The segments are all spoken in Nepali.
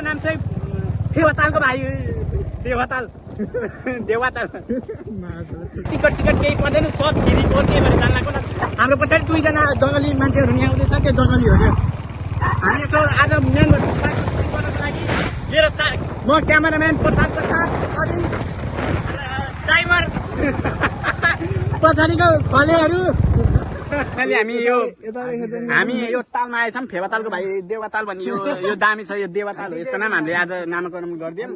तालको नाम चाहिँ देवतालको भाइ देवताल देवताल टिकट केही पर्दैन सब फ्रीको त्यही भएर जान्नको न हाम्रो पछाडि दुईजना जङ्गली मान्छेहरू नि आउँदैछ त्यो जङ्गली हो त्यो हामी यसो आज मेन गर्नको लागि मेरो म क्यामेराम्यान प्रसादको साथ ड्राइभर पछाडिको खलेहरू हामी यो तालमा आएछौँ फेवातालको भाइ देवताल भन्ने यो दामी छ यो देवताल हो यसको नाम हामीले आज नामाकरण गरिदियौँ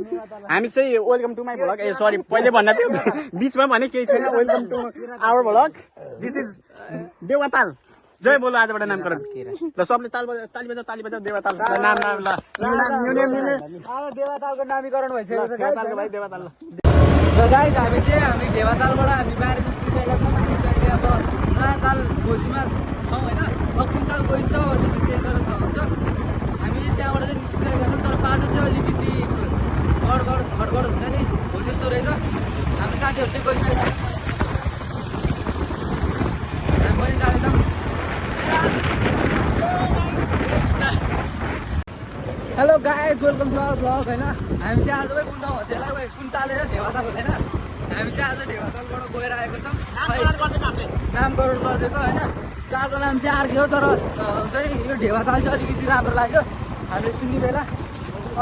हामी चाहिँ welcome to my vlog sorry पहिले भन्दा थियो बिचमा भने केही छैन welcome to our vlog this is Devtal जय बोलो आजबाट नामकरण ल सबले ताली बजाऊ देवताल नाम ल देवतालको नामीकरण भइसकेको छ फेवातालको भाइ देवताल र गाइज हामी देवतालबाट हामी बाहिर निस्किसकेका छौँ हामी चाहिँ अब नयाँ ताल घोसीमा छौँ होइन अब कुन ताल गइन्छ त्यो चाहिँ त्यही गरेर थाहा हुन्छ हामी त्यहाँबाट चाहिँ निस्किसकेका छौँ तर बाटो चाहिँ अलिकति खडबड हुन्छ नि हो त्यस्तो रहेछ हामी साथीहरू चाहिँ गइसकेका छौँ हामी पनि जाँदैछौँ hello guys welcome to our blog होइन हामी चाहिँ आज कुन ठाउँ हुन्छ यसलाई कुन ताल देवताल हुँदैन हामी चाहिँ आज देवतालबाट गएर आएको छौँ नामकरण गरिदिएको होइन तालको नाम चाहिँ अर्कै हो तर हुन्छ नि यो देवताल चाहिँ अलिकति राम्रो लाग्यो हामीले सुन्ने बेला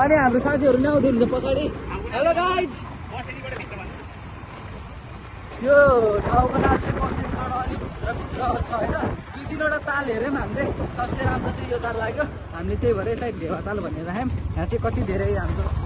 अनि हाम्रो साथीहरू नै आउँदै हुन्छ पछाडि हेलो गाइज यो ठाउँको नाम चाहिँ बसेनबाट अलिक भित्र छ होइन 2-3वटा ताल हेऱ्यौँ हामीले सबसे राम्रो चाहिँ यो ताल लाग्यो हामीले त्यही भएर यसलाई देवताल भनेर राख्यौँ यहाँ चाहिँ कति धेरै हाम्रो